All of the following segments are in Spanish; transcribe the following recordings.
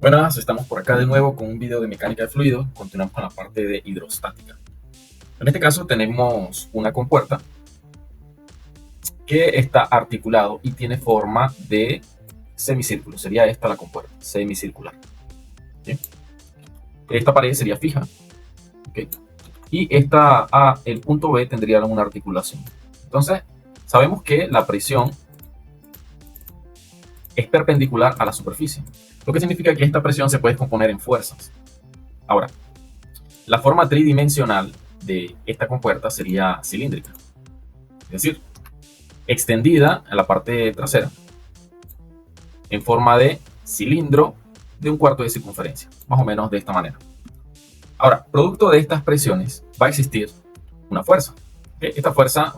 Buenas, estamos por acá de nuevo con un video de mecánica de fluidos. Continuamos con la parte de hidrostática. En este caso tenemos una compuerta que está articulado y tiene forma de semicírculo. Sería esta la compuerta, semicircular. ¿Sí? Esta pared sería fija. ¿Okay? Y esta A, el punto B, tendría una articulación. Entonces, sabemos que la presión es perpendicular a la superficie, lo que significa que esta presión se puede descomponer en fuerzas. Ahora, la forma tridimensional de esta compuerta sería cilíndrica, es decir, extendida a la parte trasera en forma de cilindro de 1/4 de circunferencia, más o menos de esta manera. Ahora, producto de estas presiones va a existir una fuerza. ¿Okay? Esta fuerza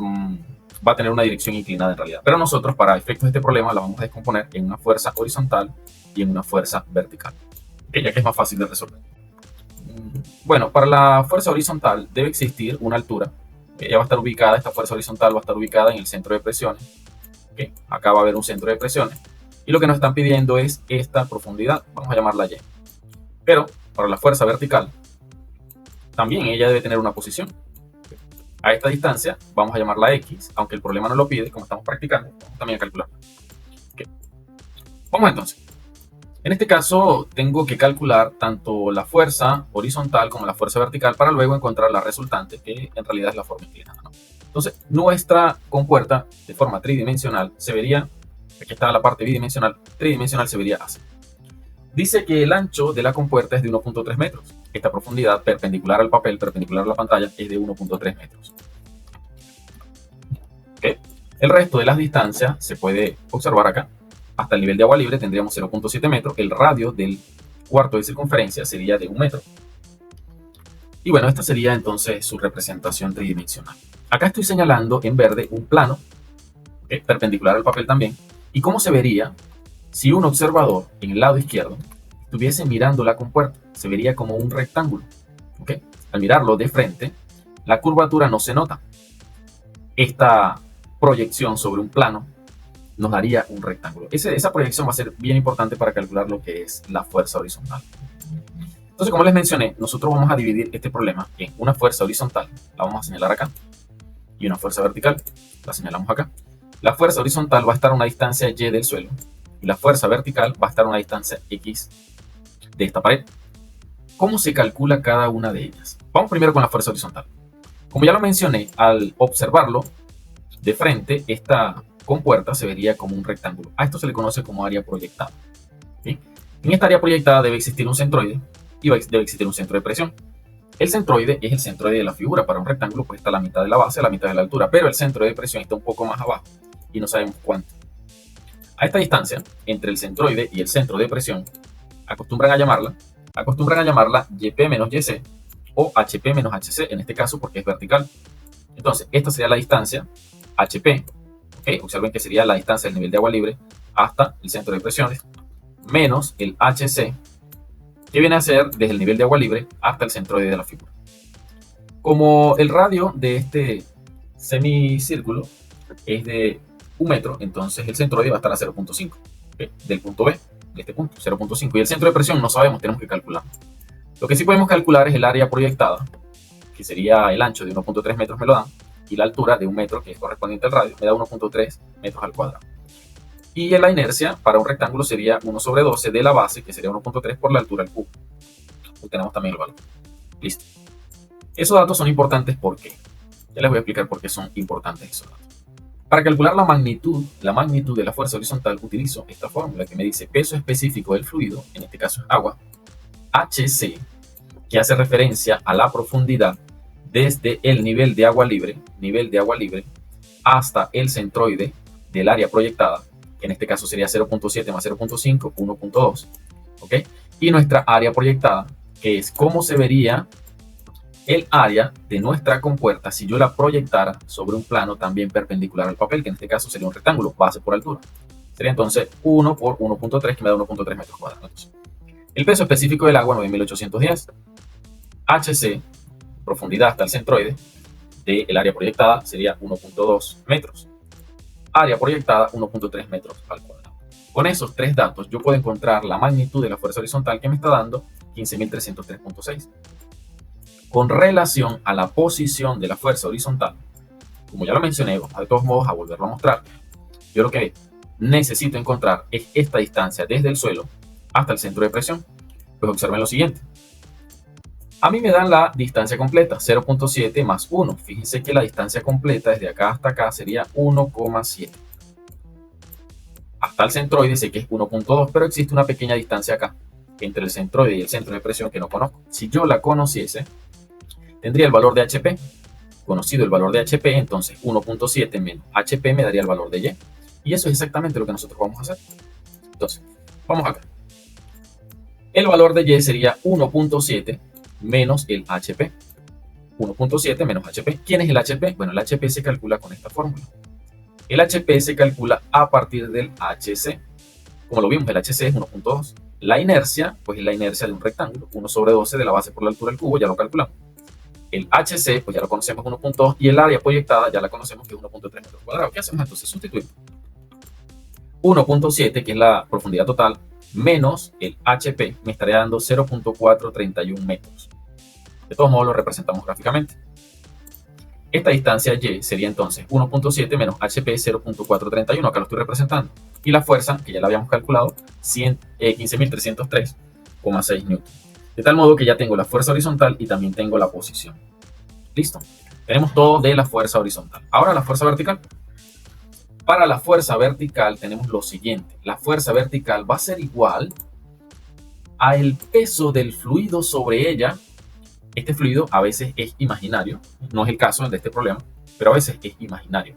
va a tener una dirección inclinada en realidad, pero nosotros para efectos de este problema la vamos a descomponer en una fuerza horizontal y en una fuerza vertical, ¿okay? Ya que es más fácil de resolver. Bueno, para la fuerza horizontal debe existir una altura. Ella va a estar ubicada, esta fuerza horizontal va a estar ubicada en el centro de presiones. ¿Okay? Acá va a haber un centro de presiones. Y lo que nos están pidiendo es esta profundidad, vamos a llamarla Y. Pero para la fuerza vertical, también ella debe tener una posición. A esta distancia vamos a llamarla X, aunque el problema no lo pide, como estamos practicando, vamos también a calcular. ¿Okay? Vamos entonces. En este caso tengo que calcular tanto la fuerza horizontal como la fuerza vertical para luego encontrar la resultante, que en realidad es la forma inclinada, ¿no? Entonces, nuestra compuerta de forma tridimensional se vería, aquí está la parte bidimensional, tridimensional se vería así. Dice que el ancho de la compuerta es de 1.3 metros. Esta profundidad perpendicular al papel, perpendicular a la pantalla, es de 1.3 metros. ¿Okay? El resto de las distancias se puede observar acá. Hasta el nivel de agua libre tendríamos 0.7 metros. El radio del cuarto de circunferencia sería de 1 metro. Y bueno, esta sería entonces su representación tridimensional. Acá estoy señalando en verde un plano, ¿okay? Perpendicular al papel también. ¿Y cómo se vería si un observador en el lado izquierdo estuviese mirando la compuerta? Se vería como un rectángulo. ¿Okay? Al mirarlo de frente, la curvatura no se nota. Esta proyección sobre un plano nos daría un rectángulo. Esa proyección va a ser bien importante para calcular lo que es la fuerza horizontal. Entonces, como les mencioné, nosotros vamos a dividir este problema en una fuerza horizontal, la vamos a señalar acá, y una fuerza vertical, la señalamos acá. La fuerza horizontal va a estar a una distancia Y del suelo, y la fuerza vertical va a estar a una distancia X de esta pared. ¿Cómo se calcula cada una de ellas? Vamos primero con la fuerza horizontal. Como ya lo mencioné, al observarlo de frente, esta compuerta se vería como un rectángulo. A esto se le conoce como área proyectada. ¿Sí? En esta área proyectada debe existir un centroide y debe existir un centro de presión. El centroide es el centroide de la figura. Para un rectángulo pues está a la mitad de la base, a la mitad de la altura, pero el centro de presión está un poco más abajo y no sabemos cuánto. A esta distancia, entre el centroide y el centro de presión, acostumbran a llamarla YP menos YC o HP menos HC, en este caso porque es vertical. Entonces, esta sería la distancia HP. ¿Okay? Observen que sería la distancia del nivel de agua libre hasta el centro de presiones, menos el HC, que viene a ser desde el nivel de agua libre hasta el centroide de la figura. Como el radio de este semicírculo es de 1 metro, entonces el centroide va a estar a 0.5, ¿okay? Del punto B, de este punto, 0.5. Y el centro de presión no sabemos, tenemos que calcular. Lo que sí podemos calcular es el área proyectada, que sería el ancho de 1.3 metros me lo dan, y la altura de 1 metro, que es correspondiente al radio, me da 1.3 metros al cuadrado. Y la inercia para un rectángulo sería 1 sobre 12 de la base, que sería 1.3 por la altura al cubo. Obtenemos también el valor. Listo. Esos datos son importantes porque, ya les voy a explicar por qué son importantes esos datos. Para calcular la magnitud de la fuerza horizontal, utilizo esta fórmula que me dice peso específico del fluido, en este caso es agua, HC, que hace referencia a la profundidad desde el nivel de agua libre, hasta el centroide del área proyectada, que en este caso sería 0.7 más 0.5, 1.2, ¿ok? Y nuestra área proyectada, que es cómo se vería el área de nuestra compuerta si yo la proyectara sobre un plano también perpendicular al papel, que en este caso sería un rectángulo, base por altura. Sería entonces 1 por 1.3, que me da 1.3 metros cuadrados. El peso específico del agua, 9810. HC, profundidad hasta el centroide del área proyectada, sería 1.2 metros. Área proyectada, 1.3 metros al cuadrado. Con esos tres datos yo puedo encontrar la magnitud de la fuerza horizontal que me está dando 15.303.6. Con relación a la posición de la fuerza horizontal, como ya lo mencioné, vamos de todos modos a volverlo a mostrar. Yo lo que necesito encontrar es esta distancia desde el suelo hasta el centro de presión. Pues observen lo siguiente. A mí me dan la distancia completa, 0.7 más 1. Fíjense que la distancia completa desde acá hasta acá sería 1,7. Hasta el centroide sé que es 1.2, pero existe una pequeña distancia acá, entre el centroide y el centro de presión que no conozco. Si yo la conociese, tendría el valor de HP. Conocido el valor de HP, entonces 1.7 menos HP me daría el valor de Y. Y eso es exactamente lo que nosotros vamos a hacer. Entonces, vamos acá. El valor de Y sería 1.7 menos el HP. 1.7 menos HP. ¿Quién es el HP? Bueno, el HP se calcula con esta fórmula. El HP se calcula a partir del HC. Como lo vimos, el HC es 1.2. La inercia, pues es la inercia de un rectángulo. 1 sobre 12 de la base por la altura del cubo, ya lo calculamos. El HC, pues ya lo conocemos, 1.2. Y el área proyectada ya la conocemos, que es 1.3 metros cuadrados. ¿Qué hacemos entonces? Sustituimos 1.7, que es la profundidad total, menos el HP, me estaría dando 0.431 metros. De todos modos, lo representamos gráficamente. Esta distancia Y sería entonces 1.7 menos HP 0.431, acá lo estoy representando. Y la fuerza, que ya la habíamos calculado, 15.303,6 newton. De tal modo que ya tengo la fuerza horizontal y también tengo la posición. Listo. Tenemos todo de la fuerza horizontal. Ahora la fuerza vertical. Para la fuerza vertical tenemos lo siguiente. La fuerza vertical va a ser igual al peso del fluido sobre ella. Este fluido a veces es imaginario. No es el caso de este problema, pero a veces es imaginario.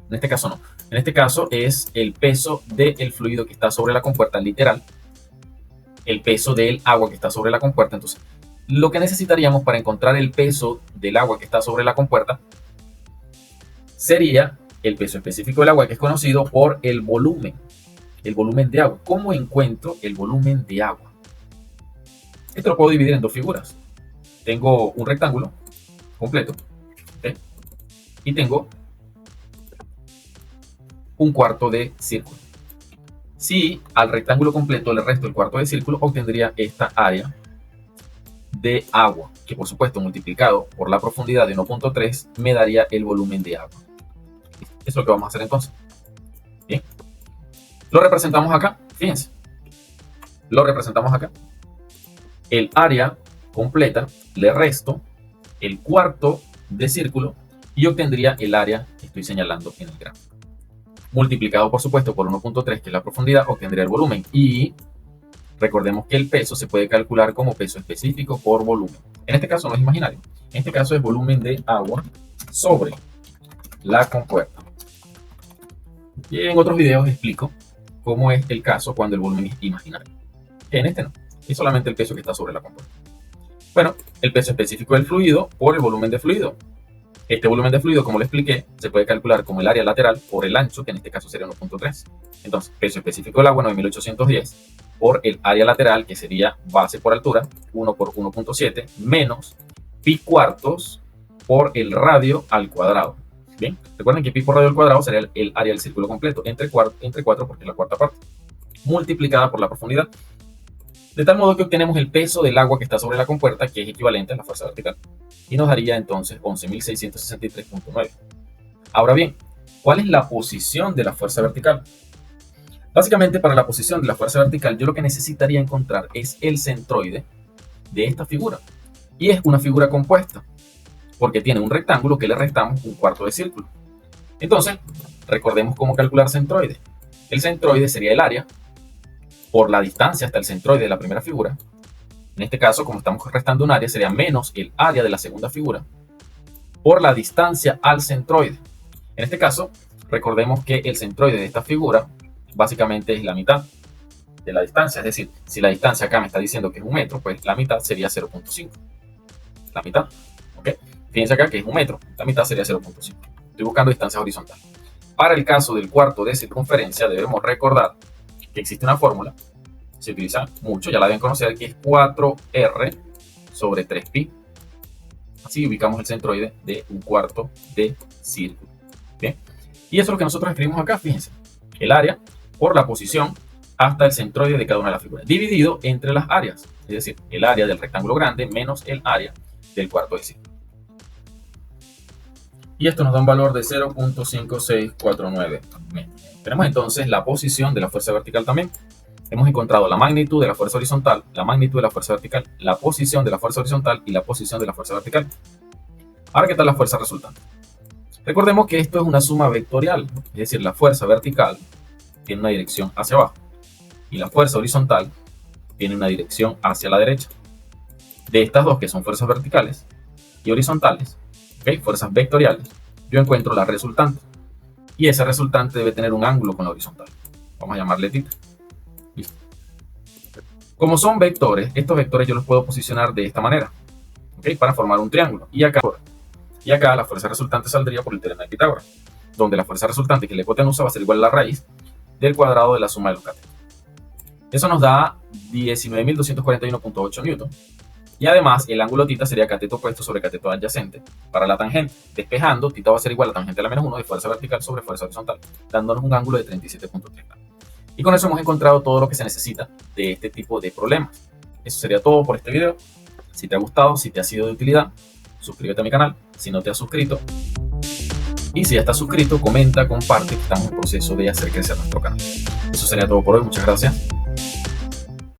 En este caso no. En este caso es el peso del fluido que está sobre la compuerta, literal. El peso del agua que está sobre la compuerta. Entonces, lo que necesitaríamos para encontrar el peso del agua que está sobre la compuerta sería el peso específico del agua, que es conocido por el volumen de agua. ¿Cómo encuentro el volumen de agua? Esto lo puedo dividir en dos figuras. Tengo un rectángulo completo, ¿okay? Y tengo un cuarto de círculo. Si al rectángulo completo le resto el cuarto de círculo, obtendría esta área de agua, que por supuesto multiplicado por la profundidad de 1.3 me daría el volumen de agua. Eso es lo que vamos a hacer entonces. Bien. Lo representamos acá, fíjense. Lo representamos acá. El área completa le resto el cuarto de círculo y obtendría el área que estoy señalando en el gráfico. Multiplicado, por supuesto, por 1.3, que es la profundidad, obtendría el volumen. Y recordemos que el peso se puede calcular como peso específico por volumen. En este caso no es imaginario. En este caso es volumen de agua sobre la compuerta. Y en otros videos explico cómo es el caso cuando el volumen es imaginario. En este no, es solamente el peso que está sobre la compuerta. Bueno, el peso específico del fluido por el volumen de fluido. Este volumen de fluido, como le expliqué, se puede calcular como el área lateral por el ancho, que en este caso sería 1.3. Entonces, peso específico del agua, 9.810, por el área lateral, que sería base por altura, 1 por 1.7, menos pi cuartos por el radio al cuadrado. Bien, recuerden que pi por radio al cuadrado sería el área del círculo completo, entre 4 porque es la cuarta parte, multiplicada por la profundidad. De tal modo que obtenemos el peso del agua que está sobre la compuerta, que es equivalente a la fuerza vertical, y nos daría entonces 11.663.9. Ahora bien, ¿cuál es la posición de la fuerza vertical? Básicamente, para la posición de la fuerza vertical, yo lo que necesitaría encontrar es el centroide de esta figura. Y es una figura compuesta, porque tiene un rectángulo que le restamos un cuarto de círculo. Entonces, recordemos cómo calcular centroide. El centroide sería el área por la distancia hasta el centroide de la primera figura. En este caso, como estamos restando un área, sería menos el área de la segunda figura por la distancia al centroide. En este caso, recordemos que el centroide de esta figura básicamente es la mitad de la distancia. Es decir, si la distancia acá me está diciendo que es 1 metro, pues la mitad sería 0.5. La mitad, ¿ok? Fíjense acá que es 1 metro, la mitad sería 0.5. Estoy buscando distancia horizontal. Para el caso del cuarto de circunferencia, debemos recordar que existe una fórmula, se utiliza mucho, ya la deben conocer, que es 4R sobre 3pi. Así ubicamos el centroide de un cuarto de círculo. ¿Bien? Y eso es lo que nosotros escribimos acá, fíjense. El área por la posición, hasta el centroide de cada una de las figuras, dividido entre las áreas, es decir, el área del rectángulo grande menos el área del cuarto de círculo. Y esto nos da un valor de 0.5649 metros. Tenemos entonces la posición de la fuerza vertical también. Hemos encontrado la magnitud de la fuerza horizontal, la magnitud de la fuerza vertical, la posición de la fuerza horizontal y la posición de la fuerza vertical. Ahora, ¿qué tal la fuerza resultante? Recordemos que esto es una suma vectorial, es decir, la fuerza vertical tiene una dirección hacia abajo y la fuerza horizontal tiene una dirección hacia la derecha. De estas dos, que son fuerzas verticales y horizontales, ¿okay?, fuerzas vectoriales, yo encuentro la resultante. Y esa resultante debe tener un ángulo con la horizontal. Vamos a llamarle θ. Listo. Como son vectores, estos vectores yo los puedo posicionar de esta manera, ¿okay?, para formar un triángulo. Y acá la fuerza resultante saldría por el teorema de Pitágoras, donde la fuerza resultante, que es la hipotenusa, va a ser igual a la raíz del cuadrado de la suma de los catetos. Eso nos da 19.241.8 newton. Y además, el ángulo θ sería cateto opuesto sobre cateto adyacente para la tangente. Despejando, θ va a ser igual a tangente a la menos 1 de fuerza vertical sobre fuerza horizontal, dándonos un ángulo de 37.3 grados. Y con eso hemos encontrado todo lo que se necesita de este tipo de problemas. Eso sería todo por este video. Si te ha gustado, si te ha sido de utilidad, suscríbete a mi canal. Si no te has suscrito, y si ya estás suscrito, comenta, comparte, que estamos en proceso de hacer crecer nuestro canal. Eso sería todo por hoy. Muchas gracias.